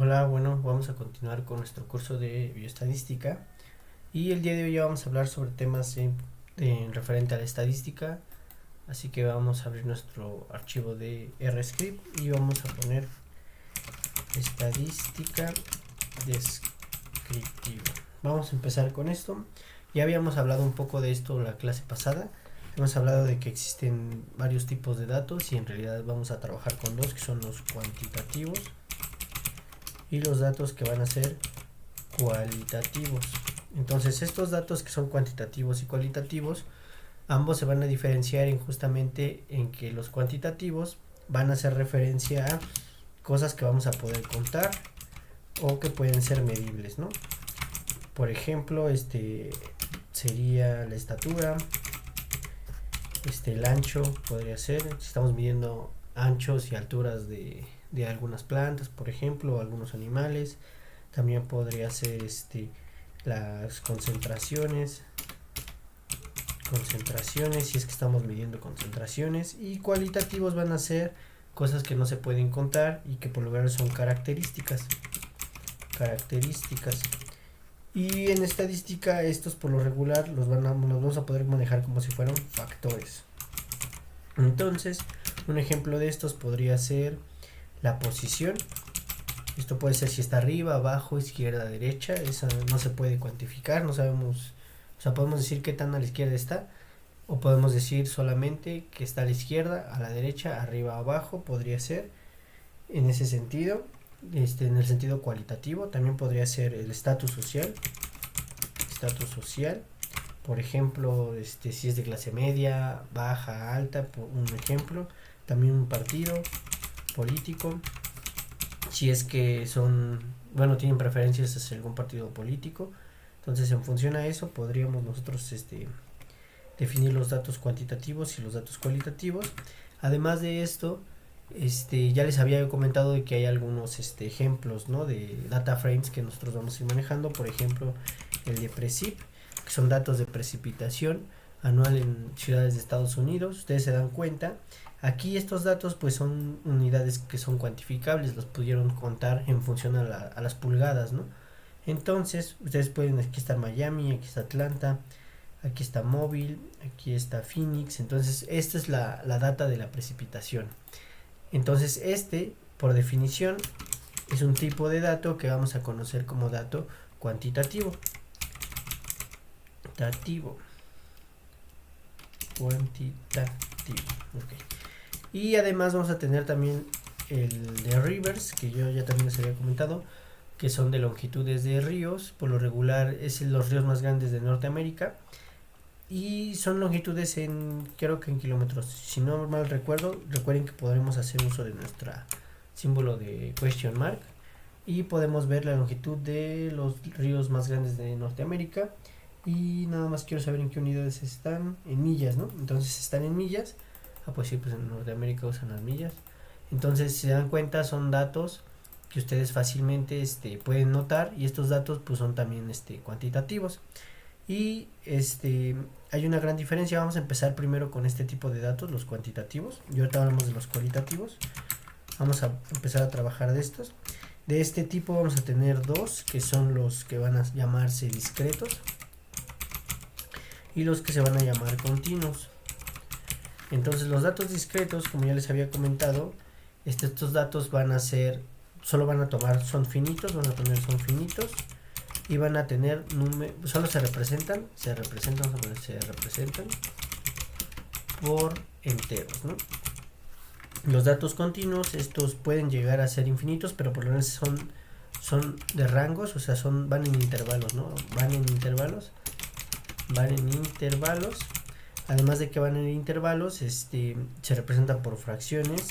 Hola, bueno, vamos a continuar con nuestro curso de bioestadística y el día de hoy ya vamos a hablar sobre temas en referente a la estadística, así que vamos a abrir nuestro archivo de RScript y vamos a poner estadística descriptiva. Vamos a empezar con esto. Ya habíamos hablado un poco de esto la clase pasada. Hemos hablado de que existen varios tipos de datos y en realidad vamos a trabajar con dos, que son los cuantitativos y los datos que van a ser cualitativos. Entonces estos datos que son cuantitativos y cualitativos, ambos se van a diferenciar justamente en que los cuantitativos van a hacer referencia a cosas que vamos a poder contar o que pueden ser medibles, ¿no? Por ejemplo, sería la estatura, el ancho podría ser, si estamos midiendo anchos y alturas de algunas plantas, por ejemplo, o algunos animales. También podría ser las concentraciones, si es que estamos midiendo concentraciones. Y cualitativos van a ser cosas que no se pueden contar y que por lo general son características. Y en estadística estos por lo regular los vamos a poder manejar como si fueran factores. Entonces, un ejemplo de estos podría ser la posición. Esto puede ser si está arriba, abajo, izquierda, derecha. Esa no se puede cuantificar, no sabemos. O sea, podemos decir qué tan a la izquierda está, o podemos decir solamente que está a la izquierda, a la derecha, arriba, abajo. Podría ser en ese sentido. En el sentido cualitativo también podría ser el estatus social. Por ejemplo, si es de clase media, baja, alta, por un ejemplo. También un partido político, si es que tienen preferencias hacia algún partido político. Entonces, en función a eso, podríamos nosotros definir los datos cuantitativos y los datos cualitativos. Además de esto, ya les había comentado de que hay algunos ejemplos, ¿no?, de data frames que nosotros vamos a ir manejando. Por ejemplo, el de Precip, que son datos de precipitación anual en ciudades de Estados Unidos. Ustedes se dan cuenta, aquí estos datos pues son unidades que son cuantificables, los pudieron contar en función a las pulgadas, ¿no? Entonces, ustedes pueden, aquí está Miami, aquí está Atlanta, aquí está Mobile, aquí está Phoenix. Entonces, esta es la data de la precipitación. Entonces, por definición, es un tipo de dato que vamos a conocer como dato cuantitativo. Okay. Y además vamos a tener también el de rivers, que yo ya también les había comentado, que son de longitudes de ríos. Por lo regular es los ríos más grandes de Norteamérica y son longitudes creo que en kilómetros, si no mal recuerdo. Recuerden que podremos hacer uso de nuestro símbolo de question mark y podemos ver la longitud de los ríos más grandes de Norteamérica. Y nada más quiero saber en qué unidades están, en millas, ¿no? Entonces están en millas. Pues sí, pues en Norteamérica usan las millas. Entonces, si se dan cuenta, son datos que ustedes fácilmente pueden notar, y estos datos pues son también cuantitativos. Y hay una gran diferencia. Vamos a empezar primero con este tipo de datos, los cuantitativos, y ahorita hablamos de los cualitativos. Vamos a empezar a trabajar de estos. De este tipo vamos a tener dos, que son los que van a llamarse discretos y los que se van a llamar continuos. Entonces, los datos discretos, como ya les había comentado, estos datos son finitos y van a tener solo se representan por enteros, ¿no? Los datos continuos, estos pueden llegar a ser infinitos, pero por lo menos son de rangos, o sea, van en intervalos, ¿no? Van en intervalos. Además de que van en intervalos, se representan por fracciones.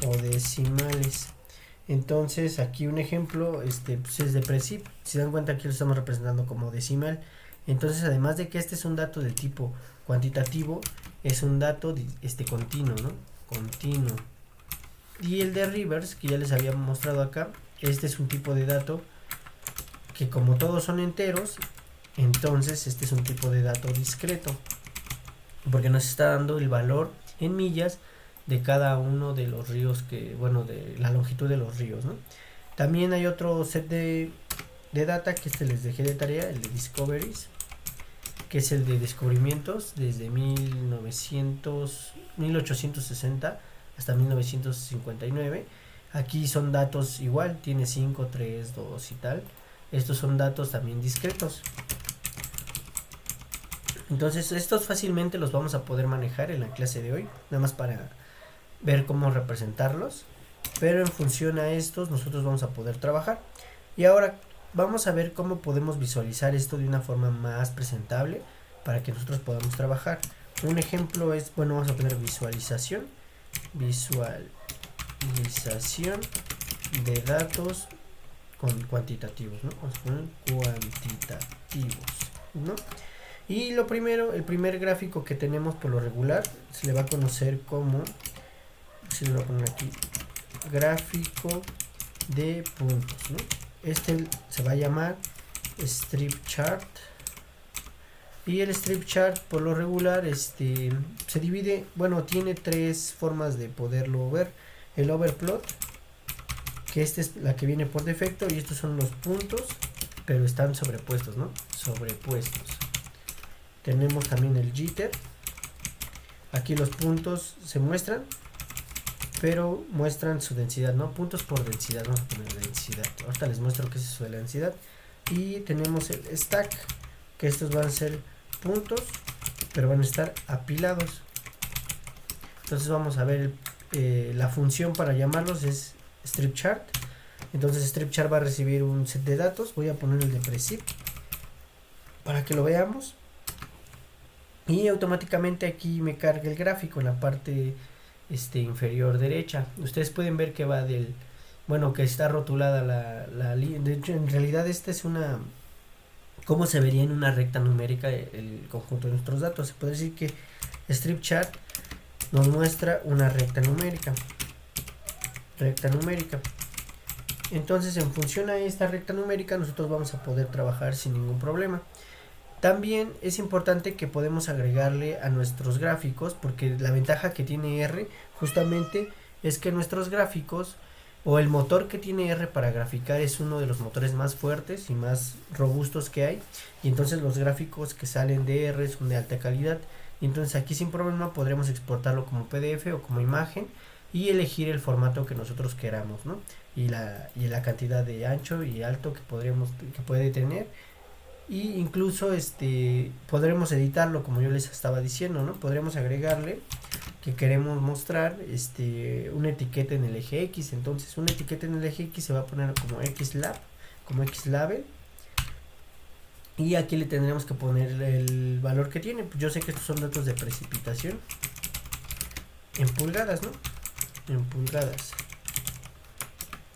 O decimales. Entonces, aquí un ejemplo pues es de Precip. Si se dan cuenta, aquí lo estamos representando como decimal. Entonces, además de que este es un dato de tipo cuantitativo, es un dato continuo, ¿no? Continuo. Y el de Rivers, que ya les había mostrado acá, este es un tipo de dato que, como todos son enteros, entonces este es un tipo de dato discreto, porque nos está dando el valor en millas de cada uno de los ríos que, bueno, de la longitud de los ríos, ¿no? También hay otro set de data que les dejé de tarea, el de discoveries, que es el de descubrimientos desde 1860 hasta 1959. Aquí son datos igual, tiene 5, 3, 2 y tal. Estos son datos también discretos. Entonces estos fácilmente los vamos a poder manejar en la clase de hoy, nada más para ver cómo representarlos. Pero en función a estos nosotros vamos a poder trabajar. Y ahora vamos a ver cómo podemos visualizar esto de una forma más presentable para que nosotros podamos trabajar. Un ejemplo es, bueno, vamos a poner visualización de datos cuantitativos, ¿no? Vamos a poner cuantitativos, ¿no? Y lo primero, el primer gráfico que tenemos por lo regular se le va a conocer como, se le va a poner aquí, gráfico de puntos, ¿no? Este se va a llamar strip chart. Y el strip chart por lo regular se divide, bueno, tiene tres formas de poderlo ver. El overplot, que esta es la que viene por defecto, y estos son los puntos, pero están sobrepuestos, ¿no? Sobrepuestos. Tenemos también el jitter. Aquí los puntos se muestran, pero muestran su densidad, ¿no? Puntos por densidad, vamos a poner densidad. Ahorita les muestro qué es eso de la densidad. Y tenemos el stack, que estos van a ser puntos, pero van a estar apilados. Entonces vamos a ver la función para llamarlos es strip chart. Entonces strip chart va a recibir un set de datos. Voy a poner el de precip para que lo veamos. Y automáticamente aquí me carga el gráfico en la parte inferior derecha. Ustedes pueden ver que va del, bueno, que está rotulada la línea. De hecho, en realidad esta es una, cómo se vería en una recta numérica el conjunto de nuestros datos. Se puede decir que strip chart nos muestra una recta numérica. Entonces, en función a esta recta numérica, nosotros vamos a poder trabajar sin ningún problema. También es importante que podemos agregarle a nuestros gráficos, porque la ventaja que tiene R justamente es que nuestros gráficos, o el motor que tiene R para graficar, es uno de los motores más fuertes y más robustos que hay, y entonces los gráficos que salen de R son de alta calidad, y entonces aquí sin problema podremos exportarlo como PDF o como imagen y elegir el formato que nosotros queramos, ¿no? Y la cantidad de ancho y alto que puede tener. Y incluso podremos editarlo, como yo les estaba diciendo, ¿no? Podremos agregarle que queremos mostrar una etiqueta en el eje X. Entonces una etiqueta en el eje X se va a poner como xlabel, y aquí le tendremos que poner el valor que tiene. Yo sé que estos son datos de precipitación en pulgadas, ¿no? En pulgadas.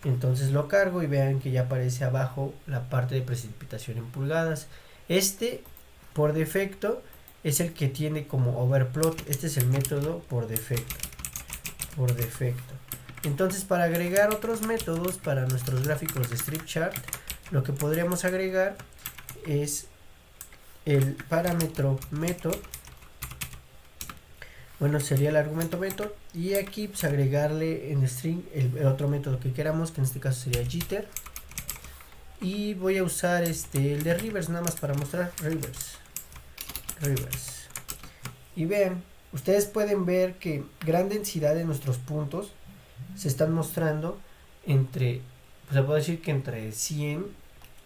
Entonces lo cargo y vean que ya aparece abajo la parte de precipitación en pulgadas. Por defecto es el que tiene como overplot. Este es el método por defecto. Entonces, para agregar otros métodos para nuestros gráficos de strip chart, lo que podríamos agregar es el parámetro method. Bueno, sería el argumento method, y aquí pues agregarle en string el otro método que queramos, que en este caso sería jitter, y voy a usar el de reverse nada más para mostrar reverse. Y vean, ustedes pueden ver que gran densidad de nuestros puntos se están mostrando entre, pues se puede decir que entre 100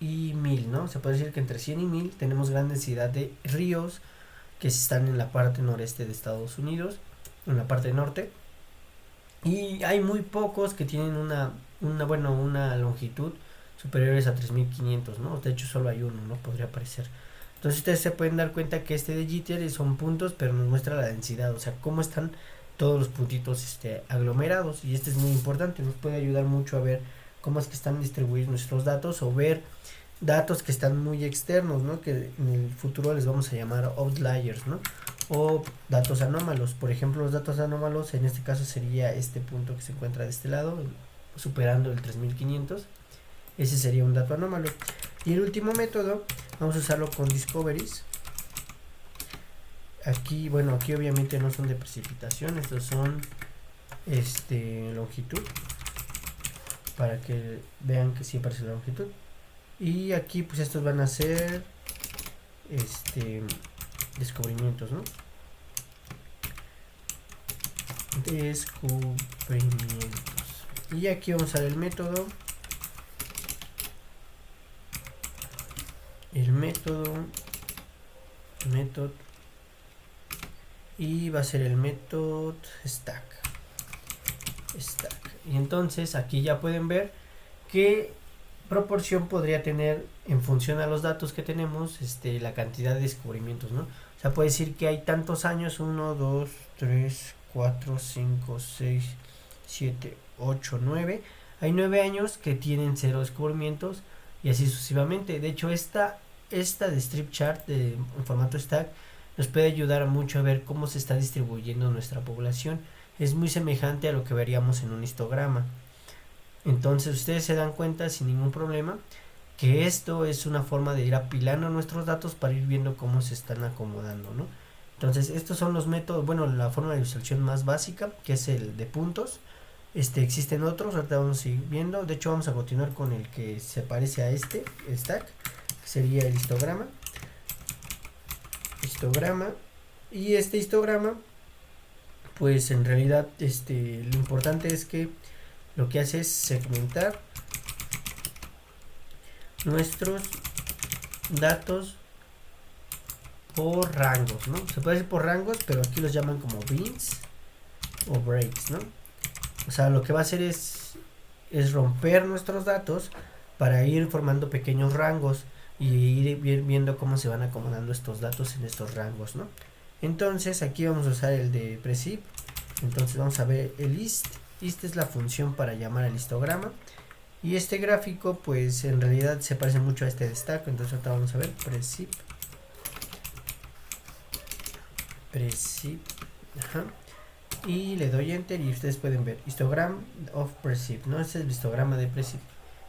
y 1000, ¿no? Se puede decir que entre 100 y 1000 tenemos gran densidad de ríos que están en la parte noreste de Estados Unidos, en la parte norte, y hay muy pocos que tienen una longitud superiores a 3500, ¿no? De hecho solo hay uno, ¿no? Podría parecer. Entonces ustedes se pueden dar cuenta que de jitter son puntos, pero nos muestra la densidad, o sea, cómo están todos los puntitos aglomerados, y es muy importante, nos puede ayudar mucho a ver cómo es que están distribuidos nuestros datos, o ver datos que están muy externos, ¿no? Que en el futuro les vamos a llamar outliers, ¿no? O datos anómalos. Por ejemplo, los datos anómalos en este caso sería este punto que se encuentra de este lado, superando el 3500. Ese sería un dato anómalo. Y el último método vamos a usarlo con discoveries. Aquí, bueno, aquí obviamente no son de precipitación, estos son longitud, para que vean que sí aparece la longitud. Y aquí pues estos van a ser descubrimientos, ¿no? Descubrimientos. Y aquí vamos a ver el método. Method, y va a ser el método stack. Y entonces aquí ya pueden ver qué proporción podría tener en función a los datos que tenemos la cantidad de descubrimientos, ¿no? O sea, puede decir que hay tantos años, 1, 2, 3, 4, 5, 6, 7, 8, 9. Hay 9 años que tienen 0 descubrimientos y así sucesivamente. De hecho, esta de strip chart en formato stack nos puede ayudar mucho a ver cómo se está distribuyendo nuestra población. Es muy semejante a lo que veríamos en un histograma. Entonces ustedes se dan cuenta sin ningún problema que esto es una forma de ir apilando nuestros datos para ir viendo cómo se están acomodando, ¿no? Entonces estos son los métodos, bueno, la forma de visualización más básica, que es el de puntos. Existen otros, ahorita vamos a ir viendo. De hecho vamos a continuar con el que se parece a este stack, que sería el histograma. Y este histograma, pues en realidad lo importante es que lo que hace es segmentar nuestros datos por rangos, ¿no? Se puede decir por rangos, pero aquí los llaman como bins o breaks, ¿no? O sea, lo que va a hacer es romper nuestros datos para ir formando pequeños rangos y ir viendo cómo se van acomodando estos datos en estos rangos, ¿no? Entonces aquí vamos a usar el de precip. Entonces vamos a ver el list. List es la función para llamar al histograma. Y este gráfico pues en realidad se parece mucho a este de stack. Entonces ahorita vamos a ver precip. Ajá. Y le doy enter y ustedes pueden ver histogram of precip, ¿no? Este es el histograma de precip.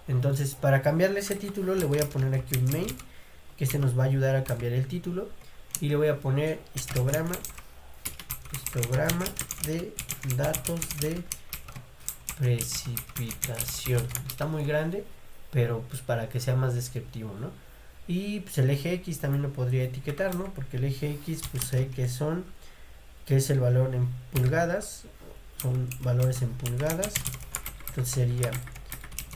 Entonces para cambiarle ese título le voy a poner aquí un main, que nos va a ayudar a cambiar el título. Y le voy a poner histograma de datos de precipitación. Está muy grande, pero pues para que sea más descriptivo, ¿no? Y pues el eje X también lo podría etiquetar, ¿no? Porque el eje X pues sé que es el valor en pulgadas, son valores en pulgadas. Entonces sería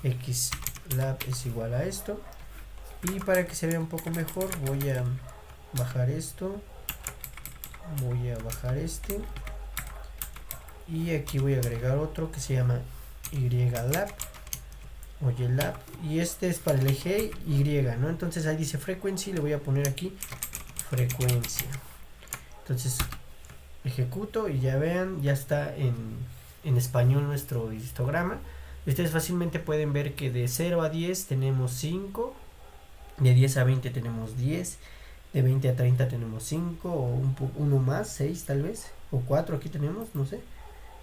xlab es igual a esto. Y para que se vea un poco mejor voy a bajar esto, voy a bajar este, y aquí voy a agregar otro que se llama ylab o ylab, y este es para el eje Y, ¿no? Entonces ahí dice frequency, le voy a poner aquí frecuencia. Entonces ejecuto y ya vean, ya está en español nuestro histograma. Ustedes fácilmente pueden ver que de 0 a 10 tenemos 5, de 10 a 20 tenemos 10, de 20 a 30 tenemos 5 o uno más, 6 tal vez, o 4 aquí tenemos, no sé.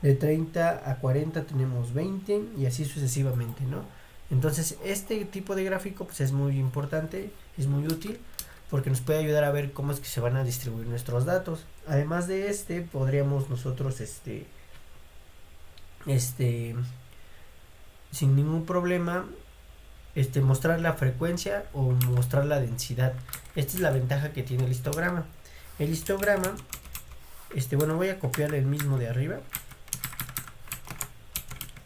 De 30 a 40 tenemos 20 y así sucesivamente, ¿no? Entonces este tipo de gráfico pues es muy importante, es muy útil porque nos puede ayudar a ver cómo es que se van a distribuir nuestros datos. Además de podríamos nosotros sin ningún problema mostrar la frecuencia o mostrar la densidad. Esta es la ventaja que tiene el histograma. El histograma, bueno, voy a copiar el mismo de arriba.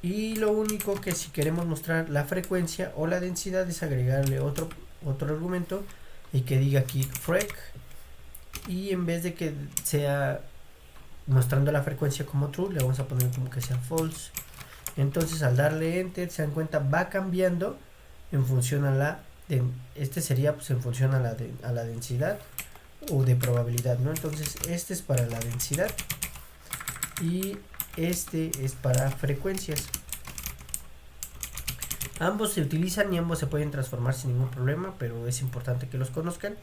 Y lo único que si queremos mostrar la frecuencia o la densidad es agregarle otro argumento y que diga aquí frec, y en vez de que sea mostrando la frecuencia como true, le vamos a poner como que sea false. Entonces al darle enter se dan cuenta va cambiando en función a sería pues en función a la densidad o de probabilidad, ¿no? Entonces este es para la densidad y este es para frecuencias. Ambos se utilizan y ambos se pueden transformar sin ningún problema, pero es importante que los conozcan.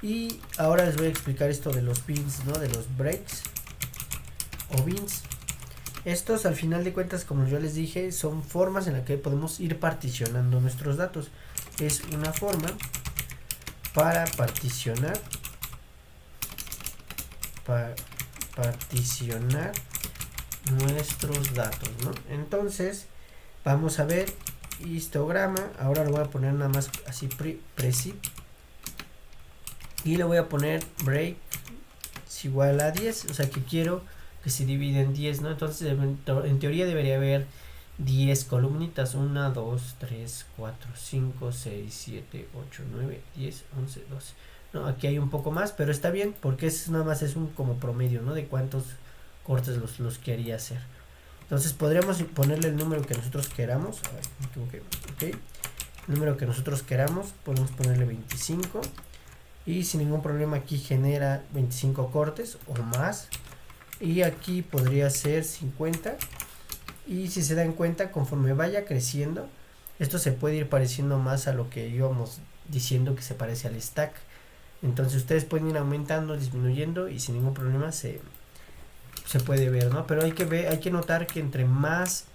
Y ahora les voy a explicar esto de los bins, ¿no? De los breaks o bins. Estos al final de cuentas, como yo les dije, son formas en las que podemos ir particionando nuestros datos. Es una forma para particionar nuestros datos, ¿no? Entonces vamos a ver histograma. Ahora lo voy a poner nada más así preset y le voy a poner break es igual a 10, o sea que quiero que se divide en 10, ¿no? Entonces en teoría debería haber 10 columnitas, 1, 2, 3, 4, 5, 6, 7, 8, 9, 10, 11, 12. No, aquí hay un poco más, pero está bien porque es nada más es un como promedio, ¿no? De cuántos cortes los quería hacer. Entonces podríamos ponerle el número que nosotros queramos. A ver, me equivoqué. Ok. El número que nosotros queramos, podemos ponerle 25. Y sin ningún problema aquí genera 25 cortes o más. Y aquí podría ser 50. Y si se dan cuenta, conforme vaya creciendo, esto se puede ir pareciendo más a lo que íbamos diciendo que se parece al stack. Entonces ustedes pueden ir aumentando, disminuyendo y sin ningún problema se puede ver, ¿no? Pero hay que notar que entre más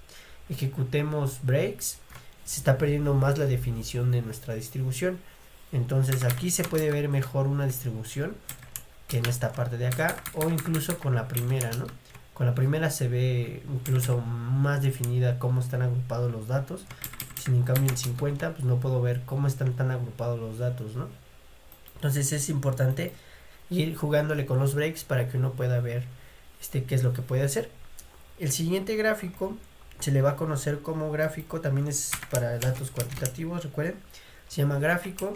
ejecutemos breaks, se está perdiendo más la definición de nuestra distribución. Entonces aquí se puede ver mejor una distribución que en esta parte de acá, o incluso con la primera, ¿no? Con la primera se ve incluso más definida cómo están agrupados los datos. Sin en cambio en 50 pues no puedo ver cómo están tan agrupados los datos, ¿no? Entonces es importante ir jugándole con los breaks para que uno pueda ver qué es lo que puede hacer. El siguiente gráfico se le va a conocer como gráfico, también es para datos cuantitativos, recuerden, se llama gráfico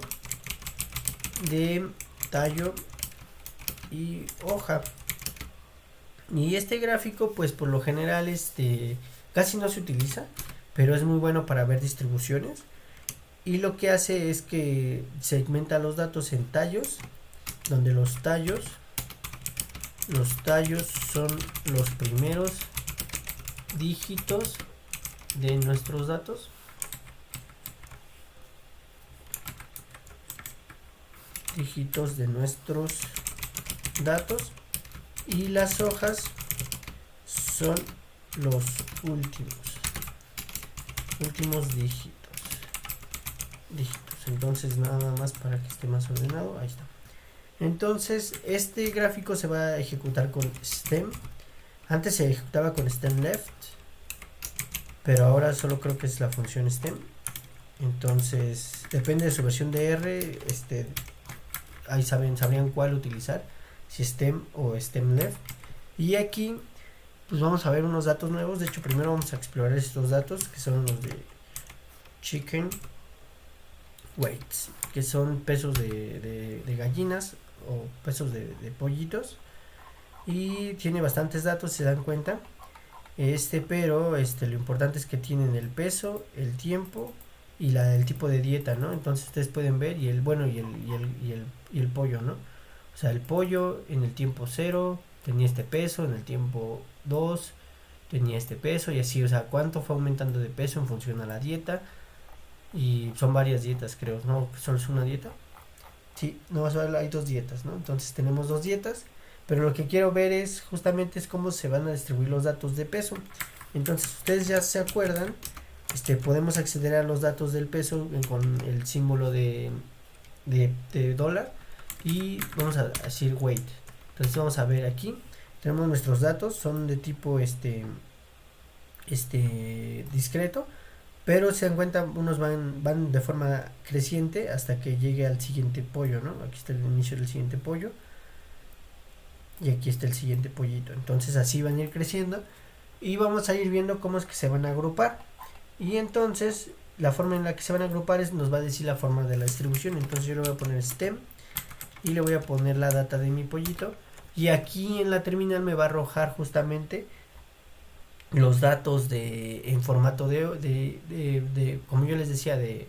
de tallo y hoja. Y este gráfico pues por lo general casi no se utiliza, pero es muy bueno para ver distribuciones, y lo que hace es que segmenta los datos en tallos, donde los tallos son los primeros dígitos de nuestros datos. Dígitos de nuestros datos, y las hojas son los últimos dígitos. Entonces nada más para que esté más ordenado, ahí está. Entonces este gráfico se va a ejecutar con stem. Antes se ejecutaba con stem left, pero ahora solo creo que es la función stem. Entonces depende de su versión de R, ahí sabrían cuál utilizar, si stem o stem left. Y aquí pues vamos a ver unos datos nuevos. De hecho primero vamos a explorar estos datos que son los de chicken weights, que son pesos de gallinas o pesos de pollitos, y tiene bastantes datos, se dan cuenta. Pero lo importante es que tienen el peso, el tiempo y el tipo de dieta, ¿no? Entonces ustedes pueden ver y el pollo, ¿no? O sea, el pollo en el tiempo 0 tenía este peso, en el tiempo 2 tenía este peso, y así, o sea, cuánto fue aumentando de peso en función a la dieta. Y son varias dietas, creo, ¿no? ¿Solo es una dieta? Sí, no, solo hay 2 dietas, ¿no? Entonces tenemos 2 dietas, pero lo que quiero ver es justamente cómo se van a distribuir los datos de peso. Entonces ustedes ya se acuerdan, podemos acceder a los datos del peso con el símbolo de dólar, y vamos a decir weight. Entonces vamos a ver aquí, tenemos nuestros datos, son de tipo discreto, pero se dan cuenta, unos van de forma creciente hasta que llegue al siguiente pollo, ¿no? Aquí está el inicio del siguiente pollo y aquí está el siguiente pollito. Entonces así van a ir creciendo y vamos a ir viendo cómo es que se van a agrupar. Y entonces la forma en la que se van a agrupar nos va a decir la forma de la distribución. Entonces yo le voy a poner stem y le voy a poner la data de mi pollito, y aquí en la terminal me va a arrojar justamente los datos en formato de como yo les decía, de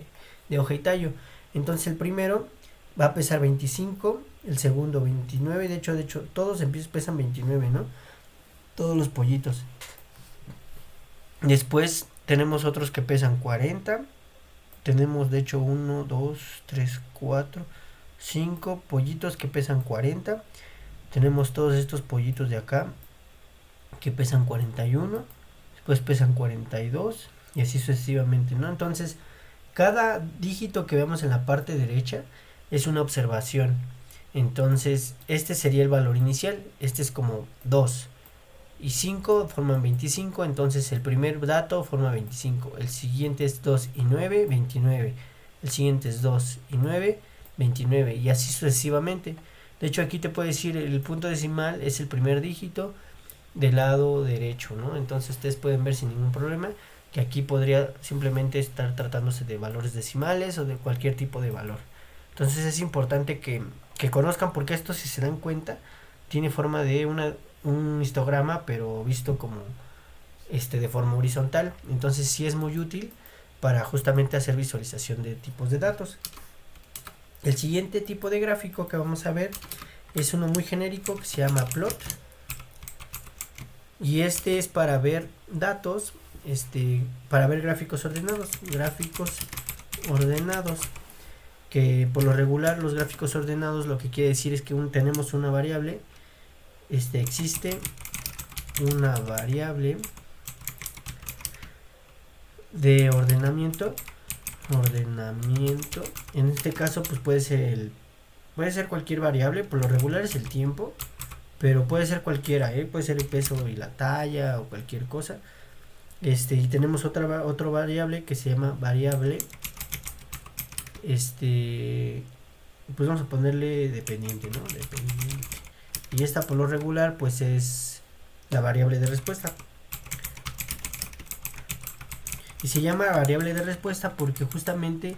hoja y tallo. Entonces el primero va a pesar 25, el segundo 29, de hecho todos pesan 29, ¿no? Todos los pollitos. Después tenemos otros que pesan 40. Tenemos de hecho 1, 2, 3, 4, 5 pollitos que pesan 40. Tenemos todos estos pollitos de acá que pesan 41, después pesan 42 y así sucesivamente, ¿no? Entonces cada dígito que vemos en la parte derecha es una observación. Entonces este sería el valor inicial, este es como 2, y 5 forman 25, entonces el primer dato forma 25, el siguiente es 2 y 9, 29, el siguiente es 2 y 9, 29 y así sucesivamente. De hecho aquí te puede decir el punto decimal es el primer dígito del lado derecho, ¿no? Entonces ustedes pueden ver sin ningún problema que aquí podría simplemente estar tratándose de valores decimales o de cualquier tipo de valor. Entonces es importante que conozcan, porque esto, si se dan cuenta, tiene forma de un histograma, pero visto como de forma horizontal. Entonces sí es muy útil para justamente hacer visualización de tipos de datos. El siguiente tipo de gráfico que vamos a ver es uno muy genérico que se llama plot. Y este es para ver datos, para ver gráficos ordenados. Que por lo regular los gráficos ordenados lo que quiere decir es que tenemos una variable, existe una variable de ordenamiento, en este caso pues puede ser cualquier variable, por lo regular es el tiempo, pero puede ser cualquiera, puede ser el peso y la talla o cualquier cosa. Y tenemos otra variable que se llama variable, pues vamos a ponerle dependiente, ¿no? Dependiente. Y esta por lo regular pues es la variable de respuesta. Y se llama variable de respuesta porque justamente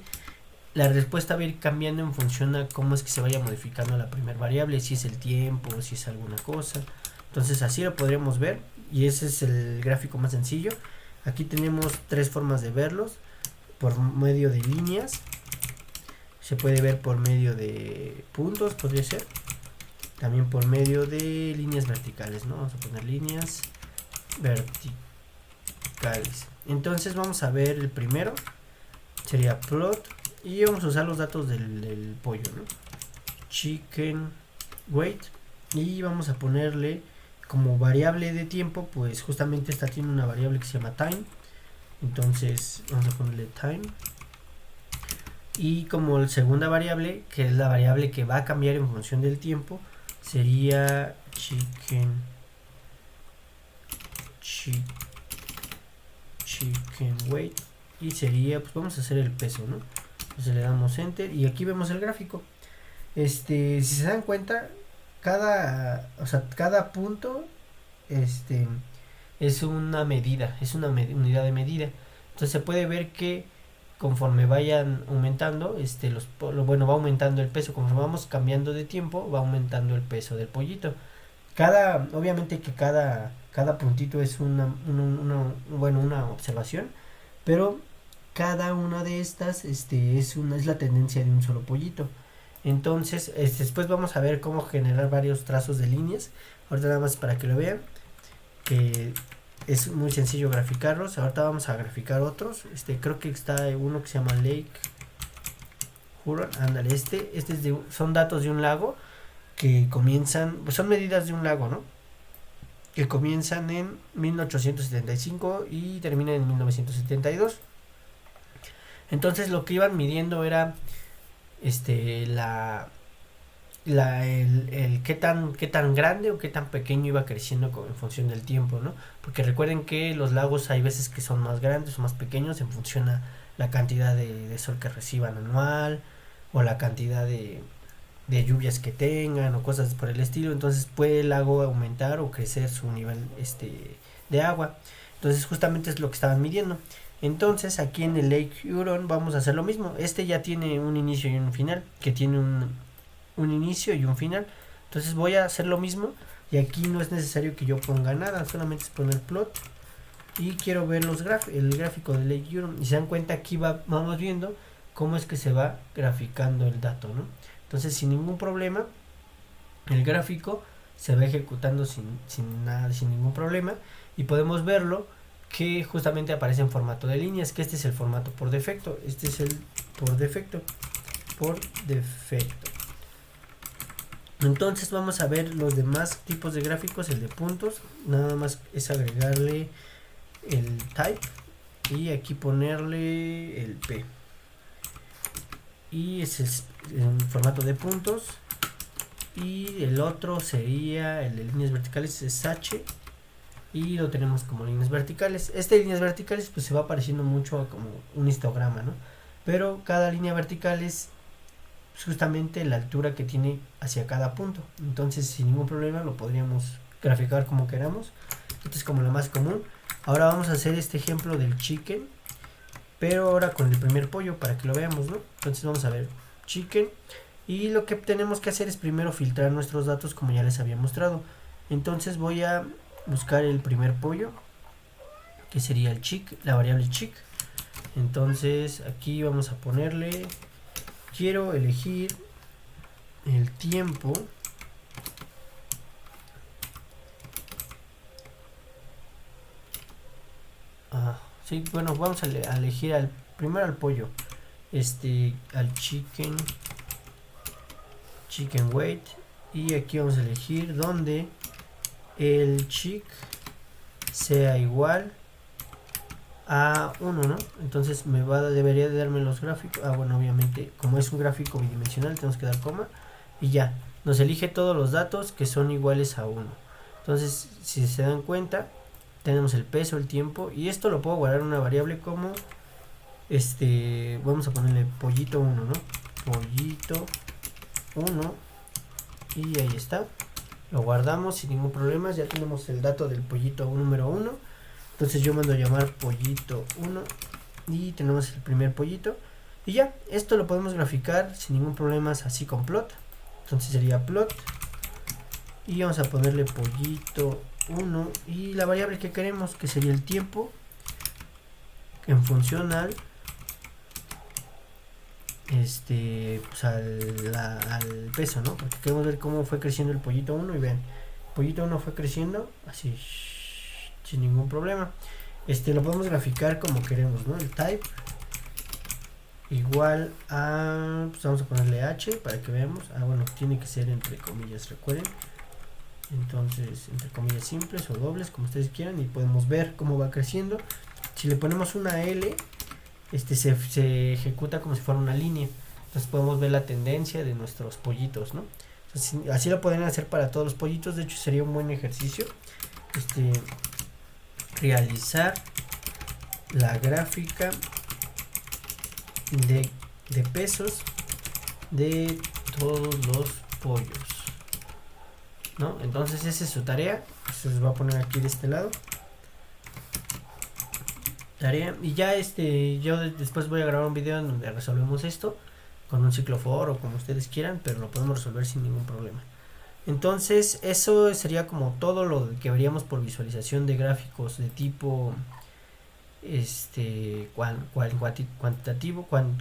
la respuesta va a ir cambiando en función a cómo es que se vaya modificando la primera variable, si es el tiempo, si es alguna cosa. Entonces así lo podríamos ver, y ese es el gráfico más sencillo. Aquí tenemos tres formas de verlos: por medio de líneas, se puede ver por medio de puntos, podría ser, también por medio de líneas verticales, ¿no? Vamos a poner líneas verticales. Entonces vamos a ver el primero, sería plot, y vamos a usar los datos del pollo, ¿no? Chicken weight, y vamos a ponerle como variable de tiempo, pues justamente esta tiene una variable que se llama time. Entonces vamos a ponerle time, y como segunda variable, que es la variable que va a cambiar en función del tiempo, sería chicken weight, y sería, pues vamos a hacer el peso, ¿no? Entonces le damos enter y aquí vemos el gráfico. Si se dan cuenta, cada punto es una medida, es una unidad de medida. Entonces se puede ver que conforme vayan aumentando, va aumentando el peso, conforme vamos cambiando de tiempo, va aumentando el peso del pollito. Obviamente que cada puntito es una observación, pero cada una de estas es la tendencia de un solo pollito. Entonces después vamos a ver cómo generar varios trazos de líneas. Ahorita nada más para que lo vean, que es muy sencillo graficarlos. Ahorita vamos a graficar otros. Creo que está uno que se llama Lake Huron. Ándale, son datos de un lago que comienzan, pues son medidas de un lago, ¿no? Que comienzan en 1875 y terminan en 1972. Entonces lo que iban midiendo era el qué tan grande o qué tan pequeño iba creciendo en función del tiempo, ¿no? Porque recuerden que los lagos hay veces que son más grandes o más pequeños en función a la cantidad de sol que reciban anual, o la cantidad de lluvias que tengan o cosas por el estilo. Entonces puede el lago aumentar o crecer su nivel de agua. Entonces justamente es lo que estaban midiendo. Entonces aquí en el Lake Huron vamos a hacer lo mismo. Ya tiene un inicio y un final, que tiene un inicio y un final. Entonces voy a hacer lo mismo, y aquí no es necesario que yo ponga nada, solamente es poner plot, y quiero ver el gráfico de Lake Huron. Y se dan cuenta, aquí vamos viendo cómo es que se va graficando el dato, ¿no? Entonces sin ningún problema el gráfico se va ejecutando sin ningún problema, y podemos verlo que justamente aparece en formato de líneas, que este es el formato por defecto. Por defecto. Entonces vamos a ver los demás tipos de gráficos. El de puntos, nada más es agregarle el type y aquí ponerle el p, y ese es en formato de puntos. Y el otro sería el de líneas verticales, es h, y lo tenemos como líneas verticales. Este líneas verticales pues se va pareciendo mucho a como un histograma, ¿no? Pero cada línea vertical es justamente la altura que tiene hacia cada punto. Entonces sin ningún problema lo podríamos graficar como queramos. Esta es como la más común. Ahora vamos a hacer este ejemplo del chicken, pero ahora con el primer pollo para que lo veamos, ¿no? Entonces vamos a ver chicken, y lo que tenemos que hacer es primero filtrar nuestros datos como ya les había mostrado. Entonces voy a buscar el primer pollo, que sería el chick, la variable chick. Entonces aquí vamos a ponerle, quiero elegir el tiempo sí, bueno, vamos a elegir primero al pollo, al chicken weight, y aquí vamos a elegir donde el chick sea igual a 1, ¿no? Entonces debería de darme los gráficos. Bueno, obviamente como es un gráfico bidimensional tenemos que dar coma y ya nos elige todos los datos que son iguales a 1. Entonces si se dan cuenta tenemos el peso, el tiempo, y esto lo puedo guardar en una variable como vamos a ponerle pollito 1, ¿no? Pollito 1, y ahí está, lo guardamos sin ningún problema. Ya tenemos el dato del pollito número 1. Entonces yo mando a llamar pollito 1 y tenemos el primer pollito, y ya, esto lo podemos graficar sin ningún problema así con plot. Entonces sería plot, y vamos a ponerle pollito 1 y la variable que queremos, que sería el tiempo en función al pues al peso, ¿no? Porque queremos ver cómo fue creciendo el pollito 1, y vean, el pollito 1 fue creciendo así sin ningún problema. Lo podemos graficar como queremos, ¿no? El type igual a, pues vamos a ponerle h para que veamos. Bueno, tiene que ser entre comillas, recuerden. Entonces entre comillas simples o dobles, como ustedes quieran, y podemos ver cómo va creciendo. Si le ponemos una L, se ejecuta como si fuera una línea. Entonces podemos ver la tendencia de nuestros pollitos, ¿no? Entonces, así lo pueden hacer para todos los pollitos. De hecho sería un buen ejercicio realizar la gráfica de pesos de todos los pollos, ¿no? Entonces esa es su tarea. Se les va a poner aquí de este lado tarea, y ya yo después voy a grabar un video en donde resolvemos esto con un ciclo for o como ustedes quieran, pero lo podemos resolver sin ningún problema. Entonces eso sería como todo lo que veríamos por visualización de gráficos de tipo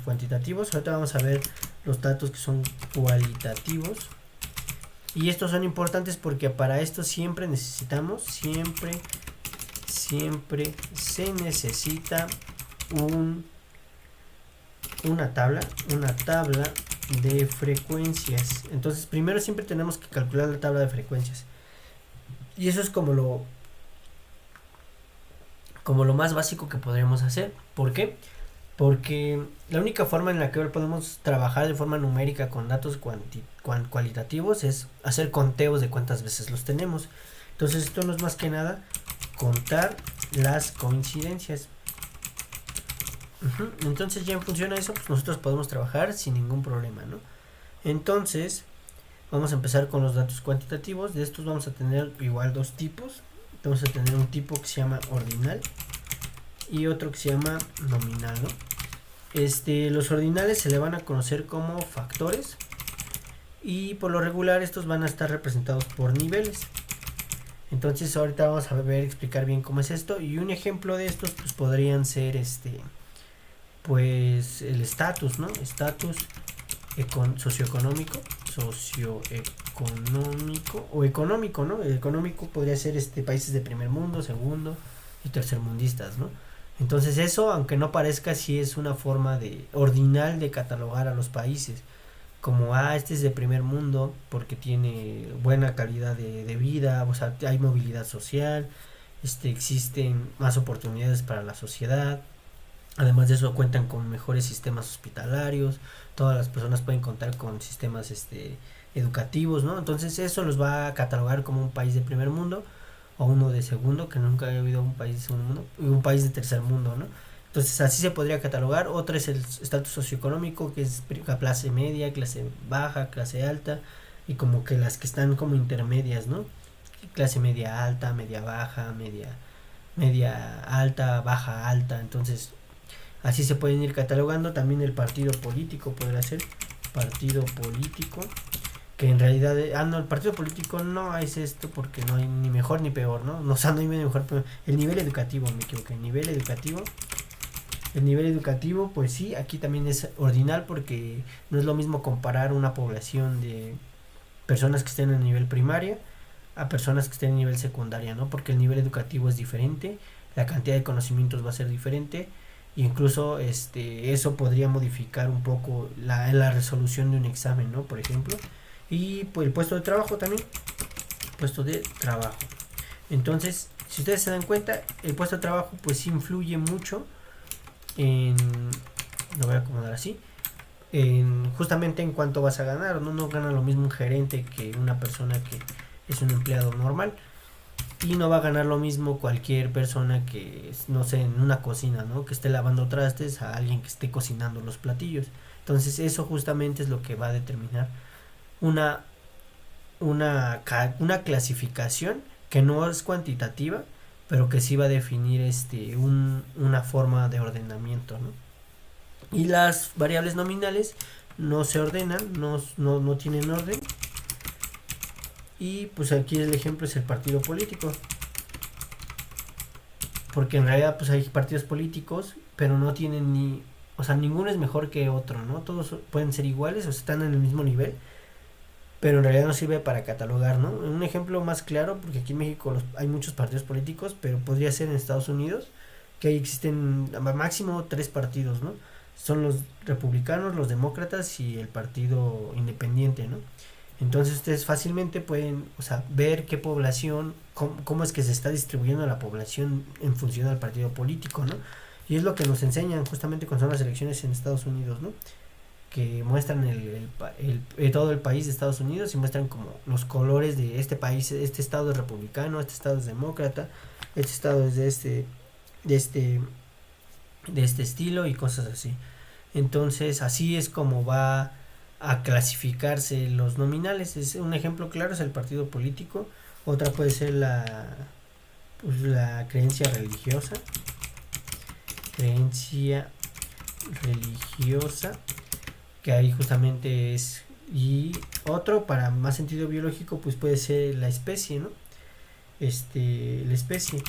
cuantitativos. Ahorita vamos a ver los datos que son cualitativos, y estos son importantes porque para esto siempre se necesita una tabla de frecuencias. Entonces primero siempre tenemos que calcular la tabla de frecuencias, y eso es como lo más básico que podríamos hacer. ¿Por qué? Porque la única forma en la que podemos trabajar de forma numérica con datos cualitativos es hacer conteos de cuántas veces los tenemos. Entonces esto no es más que nada contar las coincidencias. Entonces ya en función a eso, pues nosotros podemos trabajar sin ningún problema, ¿no? Entonces vamos a empezar con los datos cuantitativos. De estos vamos a tener igual dos tipos. Vamos a tener un tipo que se llama ordinal y otro que se llama nominal, ¿no? Los ordinales se le van a conocer como factores, y por lo regular estos van a estar representados por niveles. Entonces ahorita vamos a explicar bien cómo es esto, y un ejemplo de estos pues podrían ser pues el estatus, ¿no? Estatus socioeconómico o económico, ¿no? El económico podría ser países de primer mundo, segundo y tercermundistas, ¿no? Entonces eso, aunque no parezca, sí es una forma ordinal de catalogar a los países, como este es de primer mundo porque tiene buena calidad de vida, o sea, hay movilidad social, existen más oportunidades para la sociedad. Además de eso cuentan con mejores sistemas hospitalarios, todas las personas pueden contar con sistemas educativos, ¿no? Entonces eso los va a catalogar como un país de primer mundo. o uno de segundo, que nunca ha habido un país de segundo mundo, y un país de tercer mundo, ¿no? Entonces así se podría catalogar. Otra es el estatus socioeconómico, que es clase media, clase baja, clase alta, y como que las que están como intermedias, ¿no? Clase media alta, media baja, media alta, baja alta. Entonces así se pueden ir catalogando. También el partido político podría ser partido político, que en realidad, no, el partido político no es esto porque no hay ni mejor ni peor, ¿no? O sea, no hay mejor, pero el nivel educativo, me equivoqué, el nivel educativo, pues sí, aquí también es ordinal porque no es lo mismo comparar una población de personas que estén en nivel primaria a personas que estén en nivel secundaria, ¿no? Porque el nivel educativo es diferente, la cantidad de conocimientos va a ser diferente, e incluso eso podría modificar un poco la resolución de un examen, ¿no? Por ejemplo. Y pues el puesto de trabajo también, puesto de trabajo. Entonces, si ustedes se dan cuenta, el puesto de trabajo pues sí influye mucho en, lo voy a acomodar así, en justamente en cuánto vas a ganar, ¿no? No gana lo mismo un gerente que una persona que es un empleado normal, y no va a ganar lo mismo cualquier persona que, no sé, en una cocina, ¿no? Que esté lavando trastes a alguien que esté cocinando los platillos. Entonces eso justamente es lo que va a determinar una, una clasificación que no es cuantitativa, pero que sí va a definir una forma de ordenamiento, ¿no? Y las variables nominales no se ordenan, no tienen orden. Y pues aquí el ejemplo es el partido político, porque en realidad pues hay partidos políticos, pero no tienen ni, o sea, ninguno es mejor que otro, ¿no? Todos pueden ser iguales, o sea, están en el mismo nivel, pero en realidad no sirve para catalogar, ¿no? Un ejemplo más claro, porque aquí en México hay muchos partidos políticos, pero podría ser en Estados Unidos, que ahí existen máximo 3 partidos, ¿no? Son los republicanos, los demócratas y el partido independiente, ¿no? Entonces ustedes fácilmente pueden, o sea, ver qué población, cómo es que se está distribuyendo la población en función al partido político, ¿no? Y es lo que nos enseñan justamente cuando son las elecciones en Estados Unidos, ¿no? Que muestran todo el país de Estados Unidos y muestran como los colores de este país, este estado es republicano, este estado es demócrata, este estado es de este, de este estilo y cosas así. Entonces así es como va a clasificarse los nominales. Es un ejemplo claro es el partido político. Otra puede ser la creencia religiosa, que ahí justamente es. Y otro para más sentido biológico pues puede ser la especie, ¿no? La especie,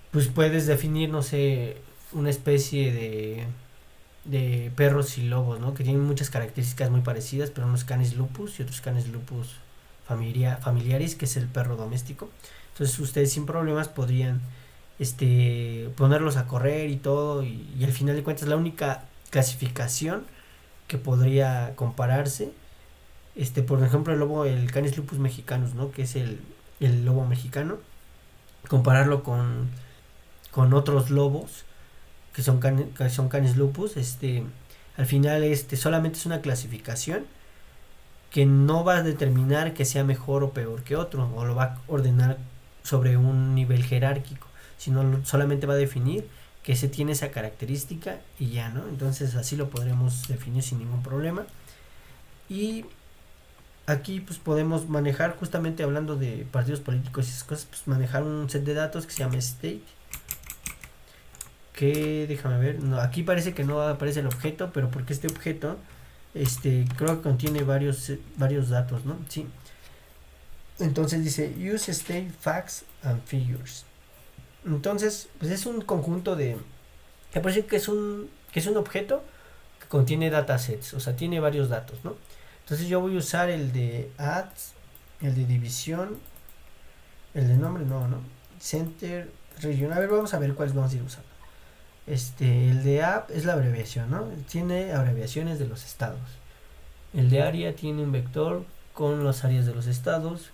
pues puedes definir, no sé, una especie de perros y lobos, ¿no? Que tienen muchas características muy parecidas, pero unos canis lupus y otros canis lupus familiaris, que es el perro doméstico. Entonces ustedes sin problemas podrían ponerlos a correr y todo, y al final de cuentas la única clasificación que podría compararse, por ejemplo el canis lupus mexicanus, ¿no? Que es el lobo mexicano, compararlo con otros lobos que son canis lupus, al final solamente es una clasificación que no va a determinar que sea mejor o peor que otro, o lo va a ordenar sobre un nivel jerárquico, sino solamente va a definir que se tiene esa característica y ya, ¿no? Entonces así lo podremos definir sin ningún problema. Y aquí pues podemos manejar, justamente hablando de partidos políticos y esas cosas, pues manejar un set de datos que se llama state, que déjame ver, no, aquí parece que no aparece el objeto, pero porque este objeto creo que contiene varios datos, ¿no? Sí. Entonces dice use state facts and figures. Entonces pues es un conjunto de, me parece que es un objeto que contiene datasets, o sea, tiene varios datos, ¿no? Entonces yo voy a usar el de ads, el de división, el de nombre no, center, region. A ver, vamos a ver cuáles vamos a ir usando. El de app es la abreviación, ¿no? Tiene abreviaciones de los estados. El de área tiene un vector con las áreas de los estados.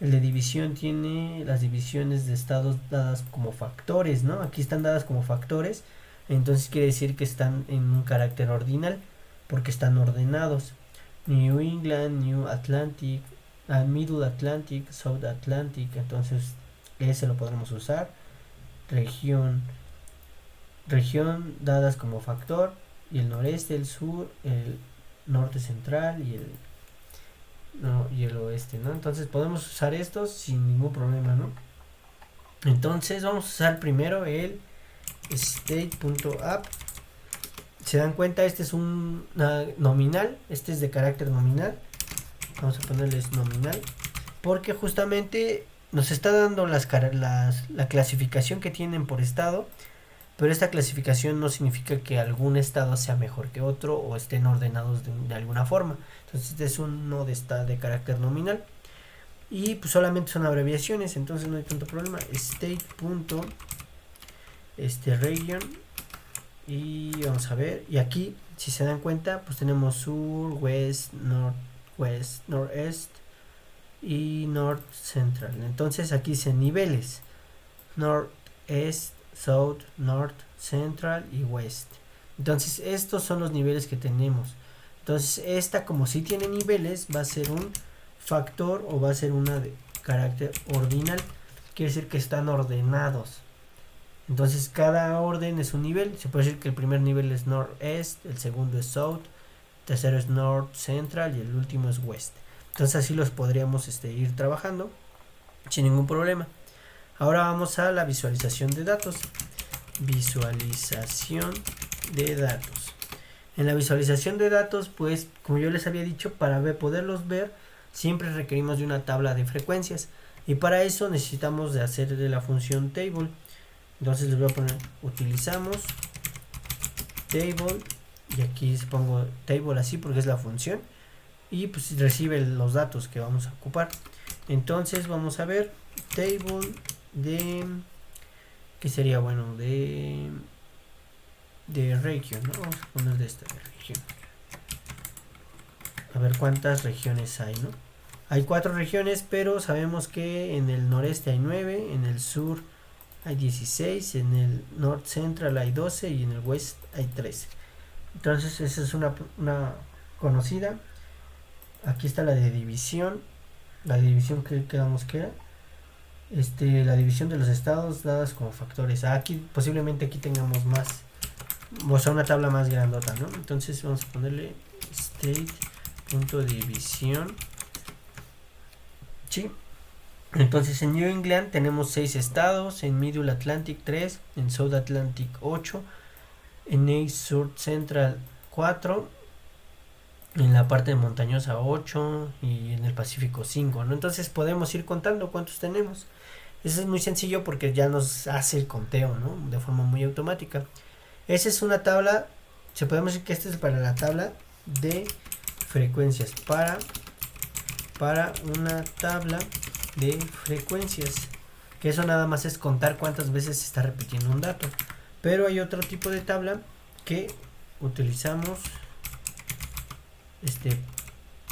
El de división tiene las divisiones de estados dadas como factores, ¿no? Aquí están dadas como factores, entonces quiere decir que están en un carácter ordinal porque están ordenados. New England, New Atlantic, Middle Atlantic, South Atlantic, entonces ese lo podremos usar. Región dadas como factor, y el noreste, el sur, el norte central y el oeste, ¿no? Entonces podemos usar estos sin ningún problema, ¿no? Entonces vamos a usar primero el state.app. Se dan cuenta, este es un nominal, este es de carácter nominal. Vamos a ponerles nominal porque justamente nos está dando la clasificación que tienen por estado, pero esta clasificación no significa que algún estado sea mejor que otro o estén ordenados de alguna forma. Entonces este es un nodo de carácter nominal y pues solamente son abreviaciones, entonces no hay tanto problema. State.region y vamos a ver, y aquí si se dan cuenta pues tenemos sur, west, northwest, northeast y north central. Entonces aquí dice niveles: northeast, south, north, central y west. Entonces estos son los niveles que tenemos. Entonces esta, como si tiene niveles, va a ser un factor o va a ser una de carácter ordinal, quiere decir que están ordenados. Entonces cada orden es un nivel. Se puede decir que el primer nivel es northeast, el segundo es south, el tercero es north central y el último es west. Entonces así los podríamos ir trabajando sin ningún problema. Ahora vamos a la visualización de datos. Visualización de datos. En la visualización de datos, pues como yo les había dicho, para poderlos ver siempre requerimos de una tabla de frecuencias, y para eso necesitamos de hacer de la función table. Entonces les voy a poner utilizamos table, y aquí pongo table así porque es la función, y pues recibe los datos que vamos a ocupar. Entonces vamos a ver table de, que sería bueno, de región, ¿no? Vamos a poner de esta región, a ver cuántas regiones hay, ¿no? Hay 4 regiones, pero sabemos que en el noreste hay 9, en el sur hay 16, en el north central hay 12 y en el west hay 13. Entonces esa es una conocida. Aquí está la de división. La división que quedamos que era la división de los estados dadas como factores. Aquí posiblemente aquí tengamos más, o sea, una tabla más grandota, ¿no? Entonces vamos a ponerle state.división. Sí. Entonces en New England tenemos 6 estados, en Middle Atlantic 3, en South Atlantic 8, en East South Central 4, en la parte montañosa 8 y en el Pacífico 5, ¿no? Entonces podemos ir contando cuántos tenemos. Eso es muy sencillo porque ya nos hace el conteo, ¿no? De forma muy automática. Esa es una tabla, se podemos decir que esta es para la tabla de frecuencias, para una tabla de frecuencias, que eso nada más es contar cuántas veces se está repitiendo un dato. Pero hay otro tipo de tabla que utilizamos,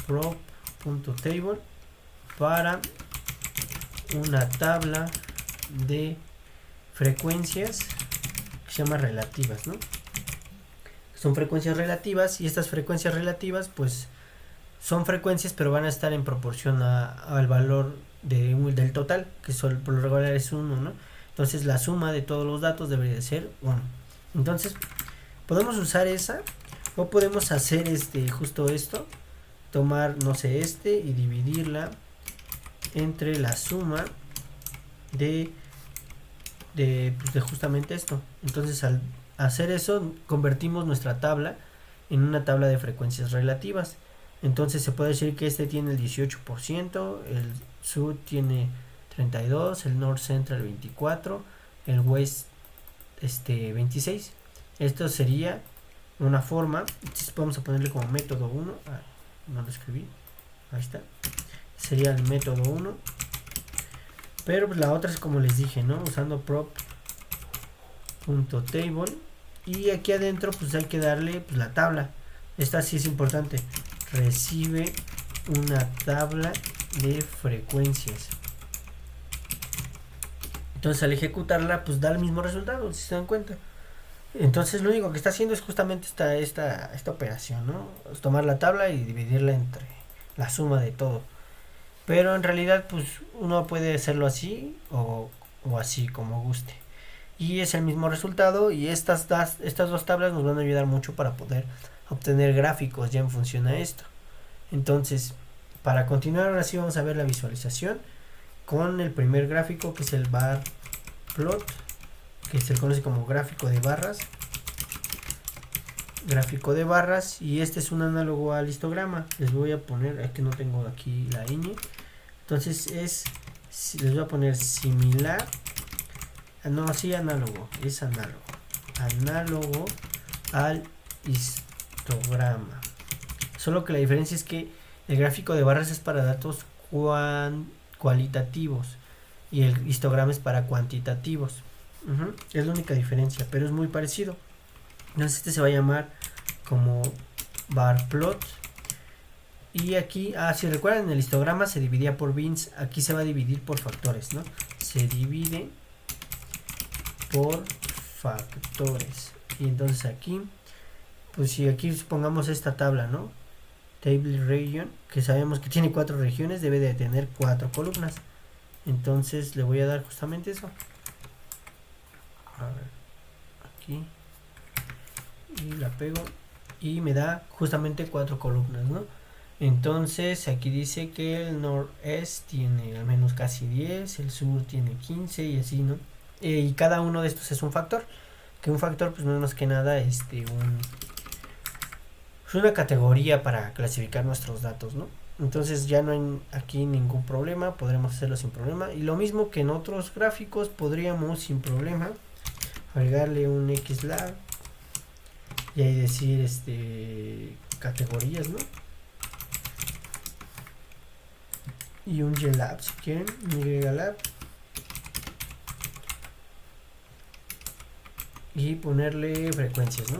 prop.table, para una tabla de frecuencias que se llama relativas, ¿no? Son frecuencias relativas, y estas frecuencias relativas pues son frecuencias, pero van a estar en proporción al valor del total, que por lo regular es 1, ¿no? Entonces la suma de todos los datos debería de ser 1. Entonces podemos usar esa, o podemos hacer justo esto, tomar, no sé, y dividirla entre la suma de justamente esto. Entonces al hacer eso convertimos nuestra tabla en una tabla de frecuencias relativas. Entonces se puede decir que tiene el 18%, el sur tiene 32%, el north central 24%, el west 26%. Esto sería una forma. Entonces vamos a ponerle como método 1. No lo escribí. Ahí está. Sería el método 1. Pero pues la otra es como les dije, ¿no? Usando prop.table. Y aquí adentro pues hay que darle pues la tabla. Esta sí es importante. Recibe una tabla de frecuencias. Entonces al ejecutarla pues da el mismo resultado, si se dan cuenta. Entonces lo único que está haciendo es justamente esta operación, ¿no? Es tomar la tabla y dividirla entre la suma de todo. pero en realidad pues uno puede hacerlo así o así como guste, y es el mismo resultado, y estas dos tablas nos van a ayudar mucho para poder obtener gráficos ya en función a esto. Entonces, para continuar, ahora sí vamos a ver la visualización con el primer gráfico, que es el bar plot, que se le conoce como gráfico de barras. Y este es un análogo al histograma. Les voy a poner, es que no tengo aquí la ñ, entonces les voy a poner similar, no, sí, análogo al histograma, solo que la diferencia es que el gráfico de barras es para datos cualitativos y el histograma es para cuantitativos. Es la única diferencia, pero es muy parecido. Entonces este se va a llamar como bar plot. Y aquí, si recuerdan, el histograma se dividía por bins, aquí se va a dividir por factores, ¿no? Se divide por factores. Y entonces aquí, pues si aquí pongamos esta tabla, ¿no? Table region, que sabemos que tiene 4 regiones, debe de tener 4 columnas. Entonces le voy a dar justamente eso. A ver, aquí. Y la pego. Y me da justamente 4 columnas, ¿no? Entonces aquí dice que el noreste tiene al menos casi 10, el sur tiene 15 y así, ¿no? Y cada uno de estos es un factor. Que un factor pues no es más que nada es una categoría para clasificar nuestros datos, ¿no? Entonces ya no hay aquí ningún problema, podremos hacerlo sin problema. Y lo mismo que en otros gráficos, podríamos sin problema agregarle un xlab y ahí decir categorías, ¿no? Y un ylab si quieren, un ylab, y ponerle frecuencias, ¿no?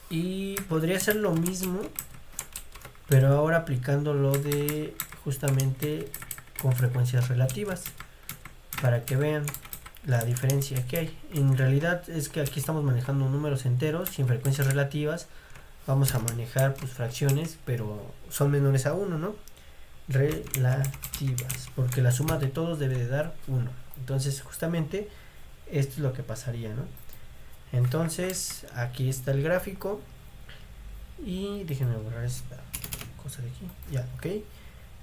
Y podría ser lo mismo, pero ahora aplicándolo de justamente con frecuencias relativas, para que vean la diferencia que hay. En realidad es que aquí estamos manejando números enteros sin frecuencias relativas. Vamos a manejar pues fracciones, pero son menores a 1, ¿no? Relativas, porque la suma de todos debe de dar 1. Entonces justamente esto es lo que pasaría, ¿no? Entonces aquí está el gráfico, y déjenme borrar esta cosa de aquí, ya, ok.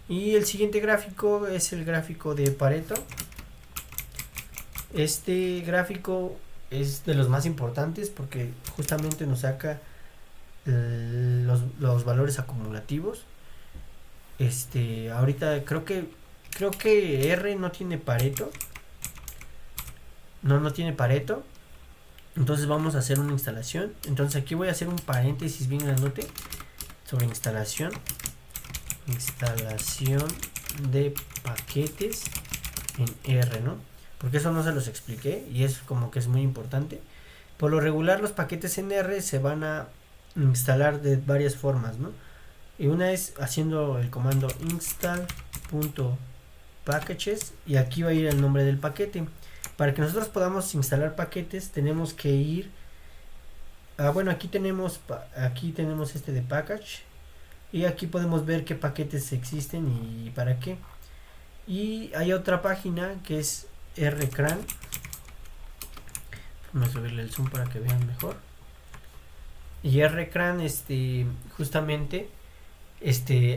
Y el siguiente gráfico es el gráfico de Pareto. Este gráfico es de los más importantes porque justamente nos saca los valores acumulativos. Ahorita creo que R no tiene Pareto. No tiene Pareto. Entonces vamos a hacer una instalación. Entonces aquí voy a hacer un paréntesis bien grandote sobre instalación de paquetes en R, ¿no? Porque eso no se los expliqué y es como que es muy importante. Por lo regular los paquetes en R se van a instalar de varias formas, ¿no? Y una es haciendo el comando install.packages y aquí va a ir el nombre del paquete. Para que nosotros podamos instalar paquetes tenemos que ir bueno, aquí tenemos este de package y aquí podemos ver qué paquetes existen y para qué. Y hay otra página que es rcran. Vamos a subirle el zoom para que vean mejor. Y rcran justamente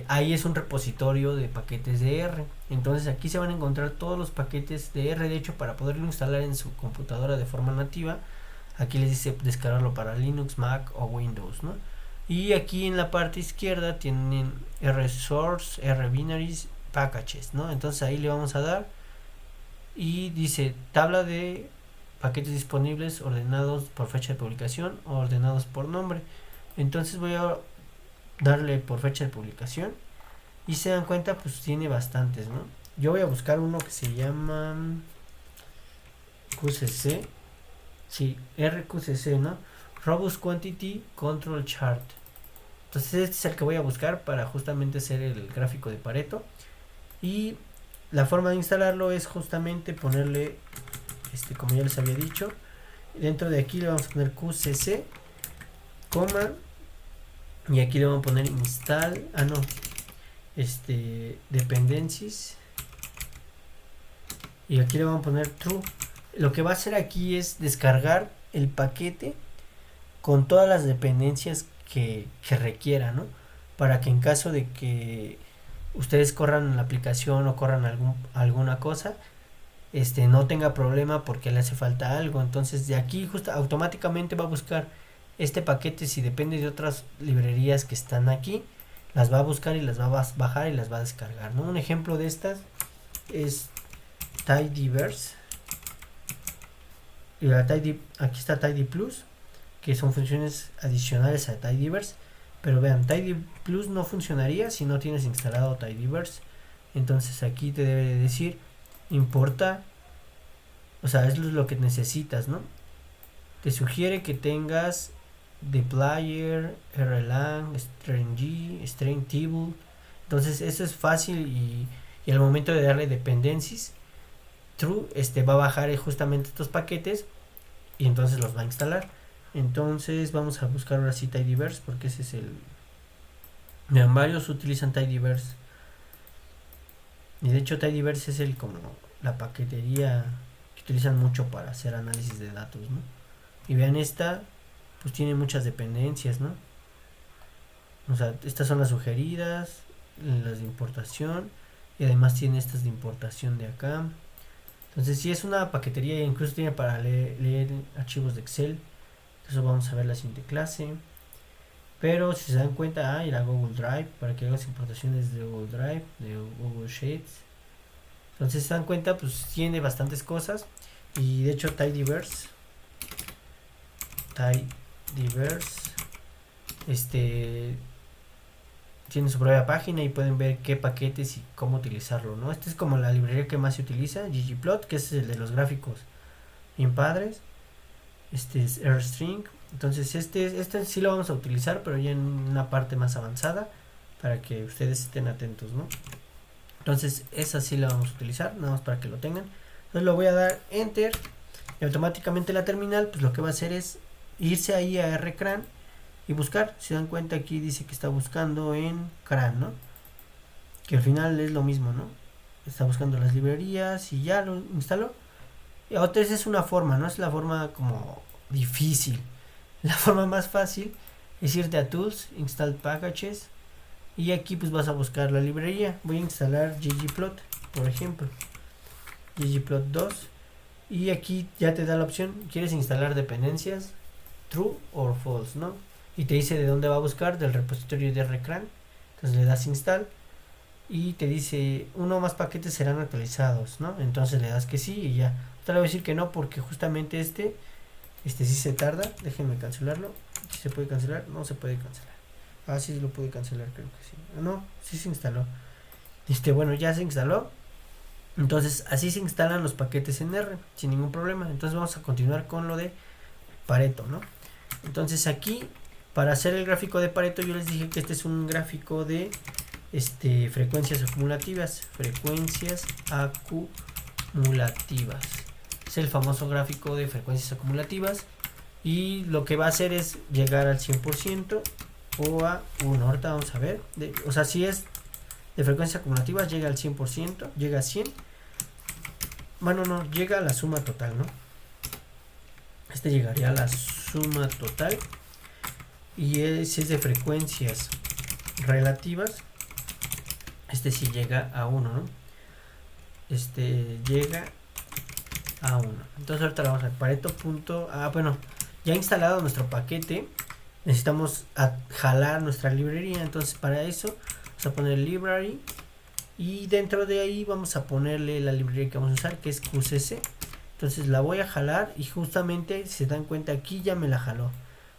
ahí es un repositorio de paquetes de R. Entonces aquí se van a encontrar todos los paquetes de R. De hecho, para poderlo instalar en su computadora de forma nativa, aquí les dice descargarlo para Linux, Mac o Windows, ¿no? Y aquí en la parte izquierda tienen RSource, RBinaries, Packages, ¿no? Entonces ahí le vamos a dar y dice tabla de paquetes disponibles ordenados por fecha de publicación o ordenados por nombre. Entonces voy a darle por fecha de publicación y se dan cuenta pues tiene bastantes, ¿no? Yo voy a buscar uno que se llama QCC, sí, RQCC, ¿no? Robust Quantity Control Chart. Entonces este es el que voy a buscar para justamente hacer el gráfico de Pareto. Y la forma de instalarlo es justamente ponerle como ya les había dicho, dentro de aquí le vamos a poner QCC, coma, y aquí le vamos a poner install, dependencies, y aquí le vamos a poner true. Lo que va a hacer aquí es descargar el paquete con todas las dependencias que requiera, ¿no? Para que en caso de que ustedes corran la aplicación o corran alguna cosa, no tenga problema porque le hace falta algo. Entonces de aquí justo automáticamente va a buscar este paquete. Si depende de otras librerías que están aquí, las va a buscar y las va a bajar y las va a descargar, ¿no? Un ejemplo de estas es tidyverse. Y aquí está tidy plus, que son funciones adicionales a tidyverse. Pero vean, tidy plus no funcionaría si no tienes instalado tidyverse. Entonces aquí te debe de decir importa, o sea, es lo que necesitas, ¿no? Te sugiere que tengas dplyr, rlang, string, string table. Entonces eso es fácil, y al momento de darle dependencies true, va a bajar justamente estos paquetes y entonces los va a instalar. Entonces vamos a buscar ahora sí tidyverse, porque ese es el... Vean, varios utilizan tidyverse, y de hecho tidyverse es como la paquetería que utilizan mucho para hacer análisis de datos, ¿no? Y vean, esta pues tiene muchas dependencias, ¿no? O sea, estas son las sugeridas, las de importación, y además tiene estas de importación de acá. Entonces sí es una paquetería, e incluso tiene para leer archivos de Excel. Eso vamos a ver la siguiente clase. Pero si se dan cuenta, y la Google Drive, para que hagas importaciones de Google Drive, de Google Sheets. Entonces se dan cuenta, pues tiene bastantes cosas. Y de hecho tidyverse, tiene su propia página y pueden ver qué paquetes y cómo utilizarlo, ¿no? Esta es como la librería que más se utiliza, ggplot, que es el de los gráficos bien padres. Este es AirString. Entonces este sí lo vamos a utilizar, pero ya en una parte más avanzada, para que ustedes estén atentos, ¿no? Entonces esa sí la vamos a utilizar, nada más para que lo tengan. Entonces lo voy a dar enter, y automáticamente la terminal pues lo que va a hacer es irse ahí a rcran y buscar. Si dan cuenta, aquí dice que está buscando en cran, ¿no? Que al final es lo mismo, ¿no? Está buscando las librerías y ya lo instaló. Y otra vez es una forma, ¿no? Es la forma como difícil. La forma más fácil es irte a Tools, Install Packages, y aquí pues vas a buscar la librería. Voy a instalar ggplot, por ejemplo, ggplot 2, y aquí ya te da la opción, ¿quieres instalar dependencias? True or false, ¿no? Y te dice de dónde va a buscar, del repositorio de rcran. Entonces le das install y te dice uno o más paquetes serán actualizados, ¿no? Entonces le das que sí y ya. Te le voy a decir que no, porque justamente este sí se tarda. Déjenme cancelarlo. ¿Sí se puede cancelar? No se puede cancelar. Ah, sí lo puede cancelar, creo que sí. No, sí se instaló. Bueno, ya se instaló. Entonces así se instalan los paquetes en R sin ningún problema. Entonces vamos a continuar con lo de Pareto, ¿no? Entonces aquí, para hacer el gráfico de Pareto, yo les dije que este es un gráfico de frecuencias acumulativas. Frecuencias acumulativas. Es el famoso gráfico de frecuencias acumulativas. Y lo que va a hacer es llegar al 100% o a 1. Ahorita vamos a ver. O sea, si es de frecuencias acumulativas, llega al 100%, llega a 100. Bueno, no, llega a la suma total, ¿no? Este llegaría a la suma total. Y si es de frecuencias relativas, este sí llega a 1, ¿no? Llega a 1. Entonces ahorita lo vamos a ver. Pareto. Bueno, ya instalado nuestro paquete, necesitamos jalar nuestra librería. Entonces para eso vamos a poner library, y dentro de ahí vamos a ponerle la librería que vamos a usar, que es QCC. Entonces la voy a jalar, y justamente, si se dan cuenta, aquí ya me la jaló.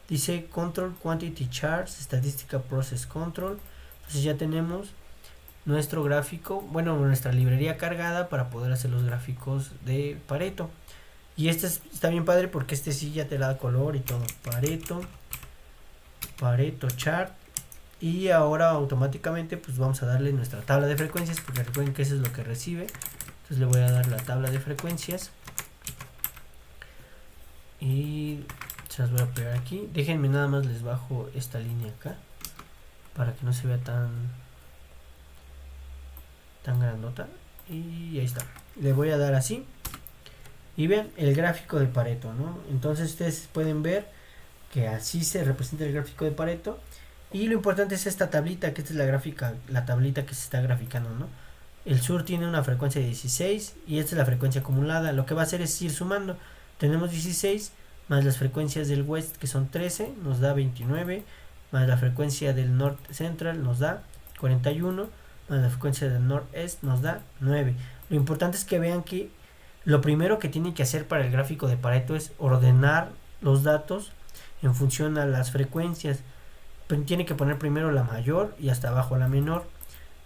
Dice Control Quantity Charts, Statistical Process Control. Entonces ya tenemos nuestro gráfico, bueno, nuestra librería cargada para poder hacer los gráficos de Pareto. Y está bien padre, porque sí ya te da color y todo. Pareto Chart. Y ahora automáticamente pues vamos a darle nuestra tabla de frecuencias, porque recuerden que eso es lo que recibe. Entonces le voy a dar la tabla de frecuencias y se las voy a pegar aquí. Déjenme nada más, les bajo esta línea acá para que no se vea tan tan grandota. Y ahí está. Le voy a dar así. Y vean el gráfico de Pareto, ¿no? Entonces ustedes pueden ver que así se representa el gráfico de Pareto. Y lo importante es esta tablita, que esta es la gráfica, la tablita que se está graficando, ¿no? El sur tiene una frecuencia de 16 y esta es la frecuencia acumulada. Lo que va a hacer es ir sumando. Tenemos 16 más las frecuencias del west, que son 13, nos da 29, más la frecuencia del north central nos da 41, más la frecuencia del northest nos da 9. Lo importante es que vean que lo primero que tienen que hacer para el gráfico de Pareto es ordenar los datos en función a las frecuencias. Tiene que poner primero la mayor y hasta abajo la menor.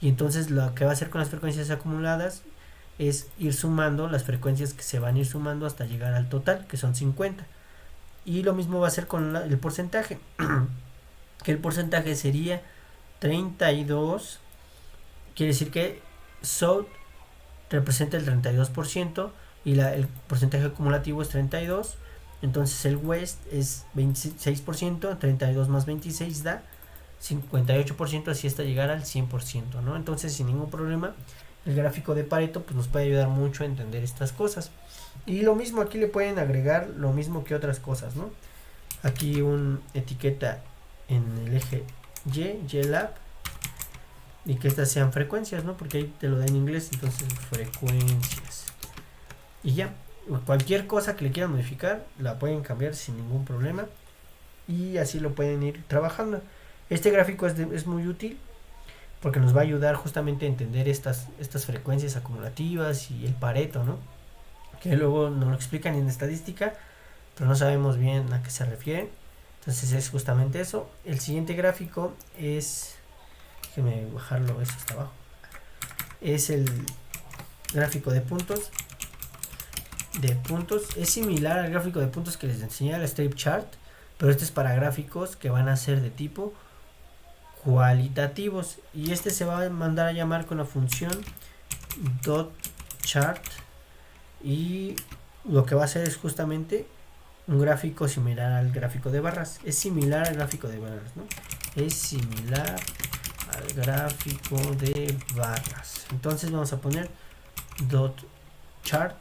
Y entonces lo que va a hacer con las frecuencias acumuladas es ir sumando las frecuencias que se van a ir sumando hasta llegar al total, que son 50. Y lo mismo va a hacer con el porcentaje, que el porcentaje sería 32, quiere decir que South representa el 32% y el porcentaje acumulativo es 32, entonces el West es 26%, 32 más 26 da 58%, así hasta llegar al 100%, ¿no? Entonces sin ningún problema el gráfico de Pareto pues nos puede ayudar mucho a entender estas cosas. Y lo mismo aquí le pueden agregar lo mismo que otras cosas, ¿no? Aquí un etiqueta en el eje YLab y que estas sean frecuencias, ¿no? Porque ahí te lo da en inglés, entonces frecuencias. Y ya, cualquier cosa que le quieran modificar la pueden cambiar sin ningún problema y así lo pueden ir trabajando. Este gráfico es muy útil porque nos va a ayudar justamente a entender estas frecuencias acumulativas y el Pareto, ¿no? Que luego nos lo explican en estadística, pero no sabemos bien a qué se refieren. Entonces es justamente eso. El siguiente gráfico es, déjenme bajarlo eso hasta abajo, es el gráfico de puntos. Es similar al gráfico de puntos que les enseñé, el strip chart, pero este es para gráficos que van a ser de tipo cualitativos y este se va a mandar a llamar con la función dot chart y lo que va a hacer es justamente un gráfico similar al gráfico de barras. Es similar al gráfico de barras, ¿no? Es similar al gráfico de barras. Entonces vamos a poner dot chart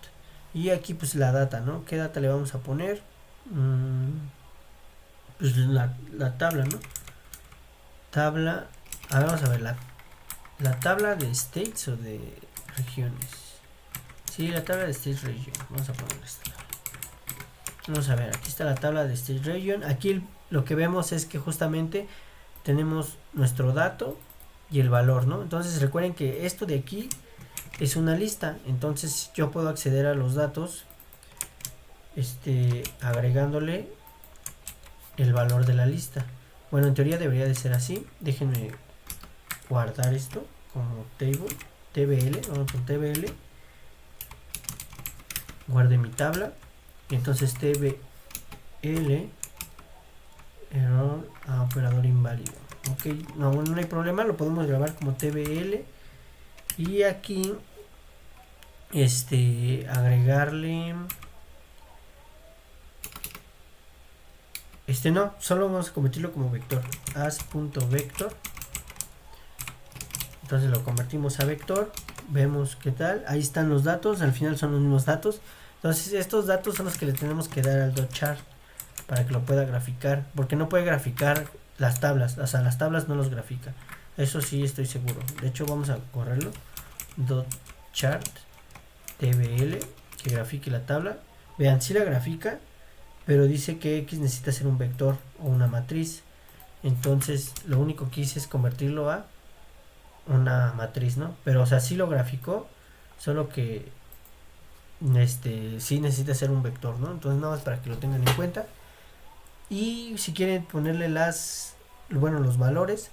y aquí pues la data, ¿no? ¿Qué data le vamos a poner? Pues la tabla, ¿no? Tabla, a ver, vamos a ver la tabla de states o de regiones. Sí, la tabla de states region. Vamos a poner esta. Vamos a ver, aquí está la tabla de state region. Aquí lo que vemos es que justamente tenemos nuestro dato y el valor, ¿no? Entonces recuerden que esto de aquí es una lista. Entonces yo puedo acceder a los datos agregándole el valor de la lista. Bueno, en teoría debería de ser así. Déjenme guardar esto como table, tbl, vamos con tbl. Guarde mi tabla. Entonces tbl error operador inválido. Ok, no hay problema, lo podemos grabar como tbl y aquí agregarle no, solo vamos a convertirlo como vector, as.vector. Entonces lo convertimos a vector, vemos qué tal, ahí están los datos, al final son los mismos datos. Entonces estos datos son los que le tenemos que dar al dot chart para que lo pueda graficar, porque no puede graficar las tablas, o sea, las tablas no los grafica, eso sí estoy seguro. De hecho vamos a correrlo, dot chart tbl, que grafique la tabla. Vean, si la grafica, pero dice que X necesita ser un vector o una matriz. Entonces lo único que hice es convertirlo a una matriz, ¿no? Pero o sea, sí lo graficó, solo que sí necesita ser un vector, ¿no? Entonces nada más para que lo tengan en cuenta. Y si quieren ponerle los valores,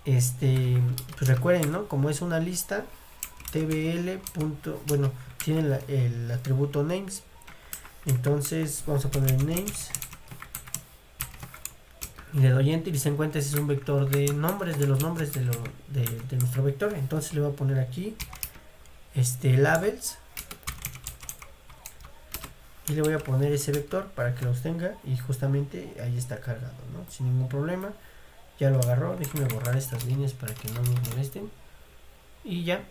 pues recuerden, ¿no? Como es una lista, tbl. Tiene el atributo names. Entonces vamos a poner names y le doy enter y se encuentra ese es un vector de nombres, de los nombres de nuestro vector. Entonces le voy a poner aquí labels y le voy a poner ese vector para que los tenga y justamente ahí está cargado, ¿no? Sin ningún problema. Ya lo agarró. Déjenme borrar estas líneas para que no nos molesten y ya.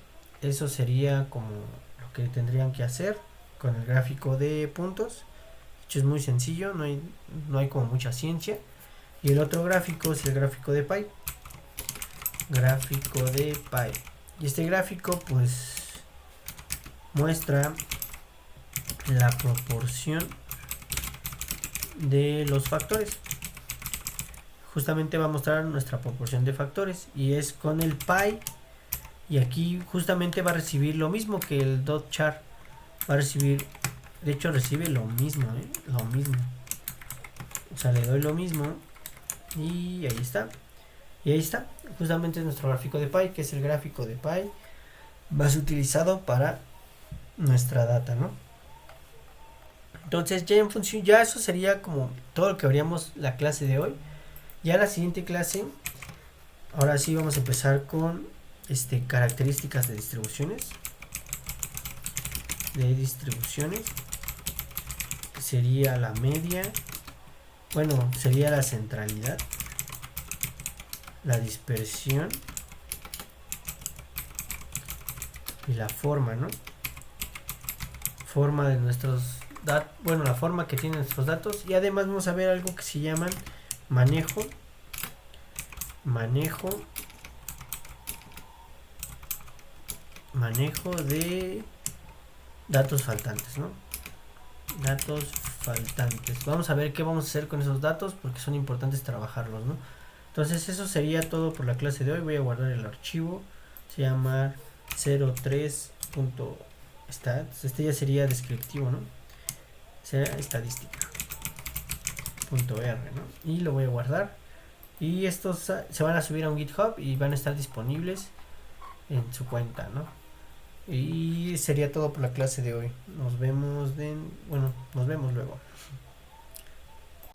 eso sería como lo que tendrían que hacer con el gráfico de puntos. De hecho es muy sencillo, no hay como mucha ciencia. Y el otro gráfico es el gráfico de pi. Gráfico de pi. Y este gráfico pues muestra la proporción de los factores. Justamente va a mostrar nuestra proporción de factores y es con el pi, y aquí justamente va a recibir lo mismo que el dot char. Va a recibir, de hecho recibe lo mismo, lo mismo. O sea, le doy lo mismo y ahí está. Y ahí está, justamente es nuestro gráfico de pi, que es el gráfico de pi más utilizado para nuestra data, ¿no? Entonces ya en función, ya eso sería como todo lo que veríamos la clase de hoy. Ya la siguiente clase, ahora sí vamos a empezar con características de distribuciones. Que sería la media, bueno, sería la centralidad, la dispersión y la forma, ¿no? Forma de nuestros datos, bueno, la forma que tienen nuestros datos. Y además vamos a ver algo que se llaman manejo de datos faltantes, ¿no? Datos faltantes. Vamos a ver qué vamos a hacer con esos datos porque son importantes trabajarlos, ¿no? Entonces eso sería todo por la clase de hoy. Voy a guardar el archivo. Se llama 03.stats. Este ya sería descriptivo, ¿no? Será estadística.r, ¿no? Y lo voy a guardar. Y estos se van a subir a un GitHub y van a estar disponibles en su cuenta, ¿no? Y sería todo por la clase de hoy. Nos vemos luego.